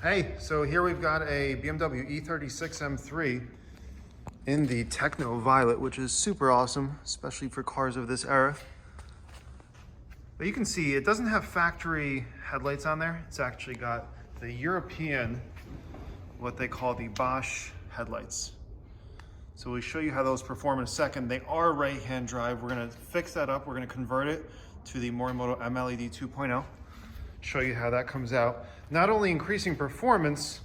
Hey, so here we've got a BMW E36 M3 in the Techno Violet, which is super awesome, especially for cars of this era. But you can see it doesn't have factory headlights on there. It's actually got the European, what they call the Bosch headlights. So we'll show you how those perform in a second. They are right-hand drive. We're gonna fix that up. We're gonna convert it to the Morimoto MLED 2.0. Show you how that comes out. Not only increasing performance,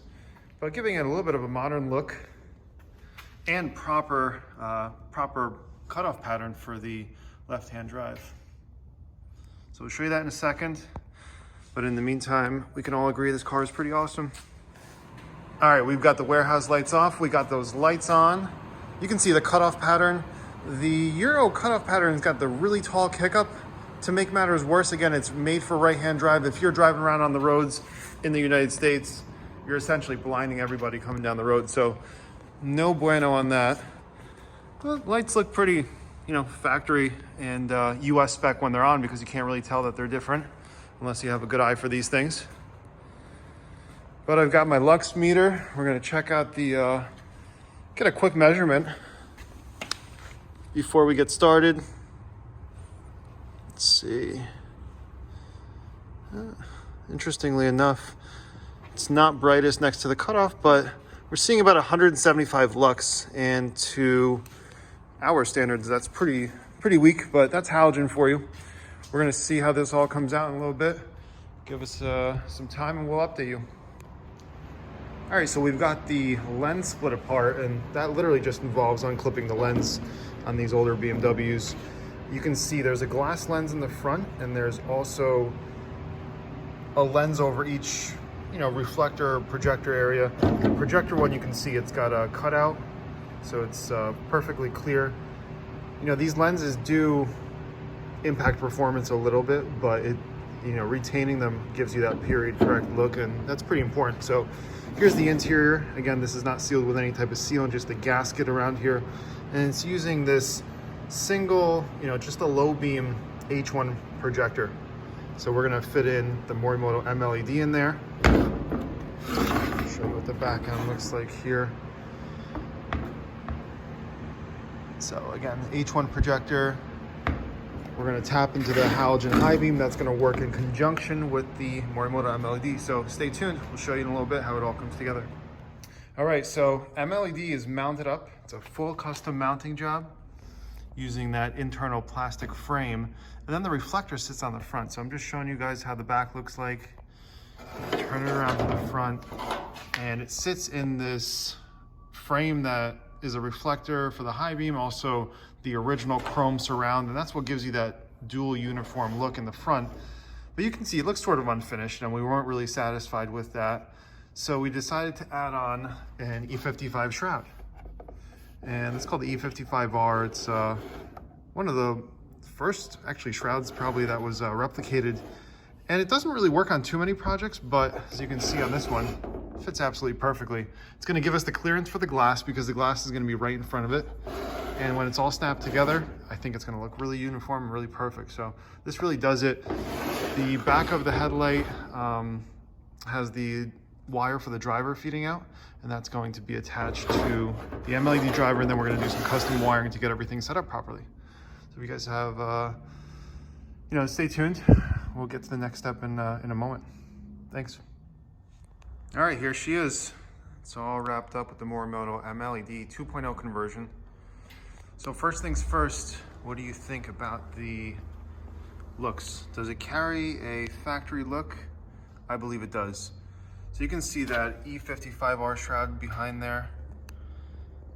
but giving it a little bit of a modern look and proper cutoff pattern for the left-hand drive. So we'll show you that in a second. But in the meantime, we can all agree this car is pretty awesome. All right, we've got the warehouse lights off. We got those lights on. You can see the cutoff pattern. The Euro cutoff pattern's got the really tall kick-up. To make matters worse, again, it's made for right-hand drive. If you're driving around on the roads in the United States, you're essentially blinding everybody coming down the road. So no bueno on that. The lights look pretty, factory and US spec when they're on, because you can't really tell that they're different unless you have a good eye for these things. But I've got my lux meter. We're gonna check out the, get a quick measurement before we get started. Let's see. Interestingly enough, it's not brightest next to the cutoff, but we're seeing about 175 lux, and to our standards, that's pretty weak, but that's halogen for you. We're gonna see how this all comes out in a little bit. Give us some time and we'll update you. All right, so we've got the lens split apart, and that literally just involves unclipping the lens on these older BMWs. You can see there's a glass lens in the front, and there's also a lens over each, reflector, projector area. The projector one, you can see it's got a cutout, so it's perfectly clear. These lenses do impact performance a little bit, but retaining them gives you that period correct look, and that's pretty important. So here's the interior. Again, this is not sealed with any type of sealant, just a gasket around here, and it's using this single, just a low beam H1 projector. So we're gonna fit in the Morimoto MLED in there. Show you what the back end looks like here. So again, H1 projector. We're gonna tap into the halogen high beam. That's gonna work in conjunction with the Morimoto MLED. So stay tuned. We'll show you in a little bit how it all comes together. All right, so MLED is mounted up. It's a full custom mounting job using that internal plastic frame. And then the reflector sits on the front. So I'm just showing you guys how the back looks like. Turn it around to the front, and it sits in this frame that is a reflector for the high beam, also the original chrome surround, and that's what gives you that dual uniform look in the front. But you can see it looks sort of unfinished, and we weren't really satisfied with that. So we decided to add on an E55 shroud. And it's called the E55R. It's one of the first, actually, shrouds probably that was replicated. And it doesn't really work on too many projects, but as you can see on this one, it fits absolutely perfectly. It's gonna give us the clearance for the glass, because the glass is gonna be right in front of it. And when it's all snapped together, I think it's gonna look really uniform and really perfect. So this really does it. The back of the headlight has the wire for the driver feeding out, and that's going to be attached to the MLED driver, and then we're going to do some custom wiring to get everything set up properly. So if you guys have, stay tuned. We'll get to the next step in a moment. Thanks. All right, here she is. It's all wrapped up with the Morimoto MLED 2.0 conversion. So first things first, what do you think about the looks? Does it carry a factory look? I believe it does. So you can see that E55R shroud behind there.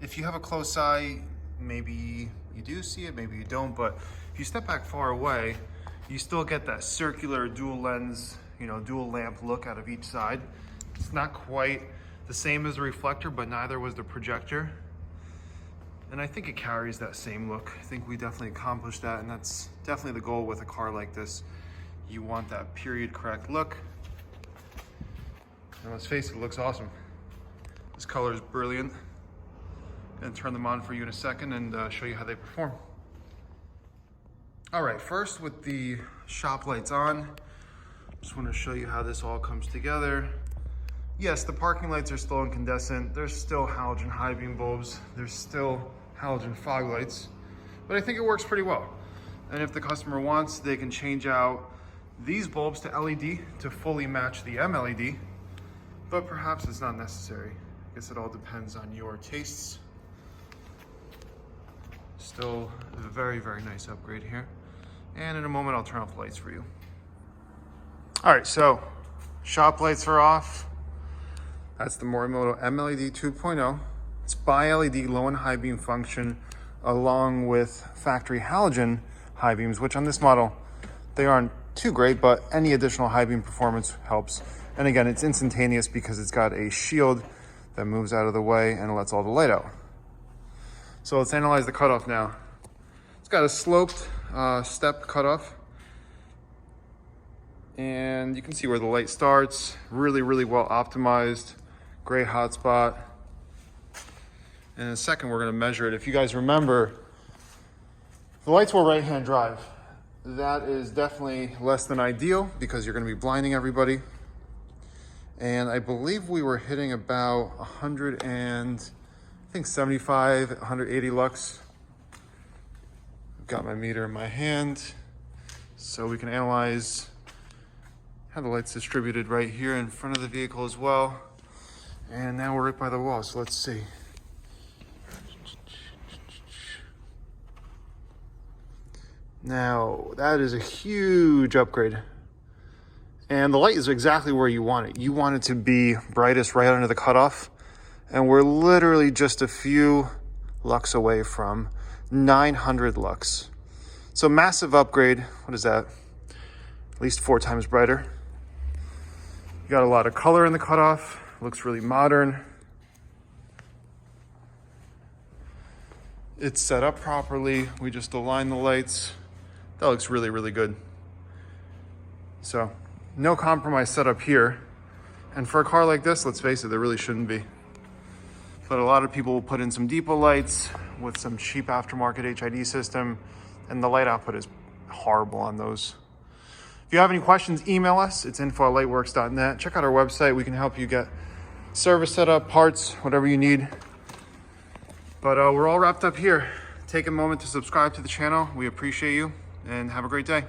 If you have a close eye, maybe you do see it, maybe you don't, but if you step back far away, you still get that circular dual lens, dual lamp look out of each side. It's not quite the same as the reflector, but neither was the projector. And I think it carries that same look. I think we definitely accomplished that, and that's definitely the goal with a car like this. You want that period correct look. And let's face it, it looks awesome. This color is brilliant. I'm gonna turn them on for you in a second and show you how they perform. All right, first with the shop lights on, just want to show you how this all comes together. Yes, the parking lights are still incandescent. There's still halogen high beam bulbs. There's still halogen fog lights, but I think it works pretty well. And if the customer wants, they can change out these bulbs to LED to fully match the MLED, but perhaps it's not necessary. I guess it all depends on your tastes. Still a very, very nice upgrade here. And in a moment, I'll turn off the lights for you. All right, so shop lights are off. That's the Morimoto MLED 2.0. It's bi-LED low and high beam function along with factory halogen high beams, which on this model, they aren't too great, but any additional high beam performance helps. And again, it's instantaneous because it's got a shield that moves out of the way and lets all the light out. So let's analyze the cutoff now. It's got a sloped step cutoff. And you can see where the light starts. Really, really well optimized. Gray hotspot. And in a second, we're gonna measure it. If you guys remember, the lights were right-hand drive. That is definitely less than ideal because you're gonna be blinding everybody. And I believe we were hitting about 75, 180 lux. I've got my meter in my hand, so we can analyze how the light's distributed right here in front of the vehicle as well. And now we're right by the wall, so let's see. Now, that is a huge upgrade. And the light is exactly where you want it. You want it to be brightest right under the cutoff. And we're literally just a few lux away from 900 lux. So massive upgrade. What is that? At least 4 times brighter. You got a lot of color in the cutoff. Looks really modern. It's set up properly. We just align the lights. That looks really, really good. So no compromise setup here. And for a car like this, let's face it, there really shouldn't be. But a lot of people will put in some depot lights with some cheap aftermarket HID system, and the light output is horrible on those. If you have any questions, email us. It's info@lightwerkz.net. Check out our website. We can help you get service set up, parts, whatever you need. But we're all wrapped up here. Take a moment to subscribe to the channel. We appreciate you, and have a great day.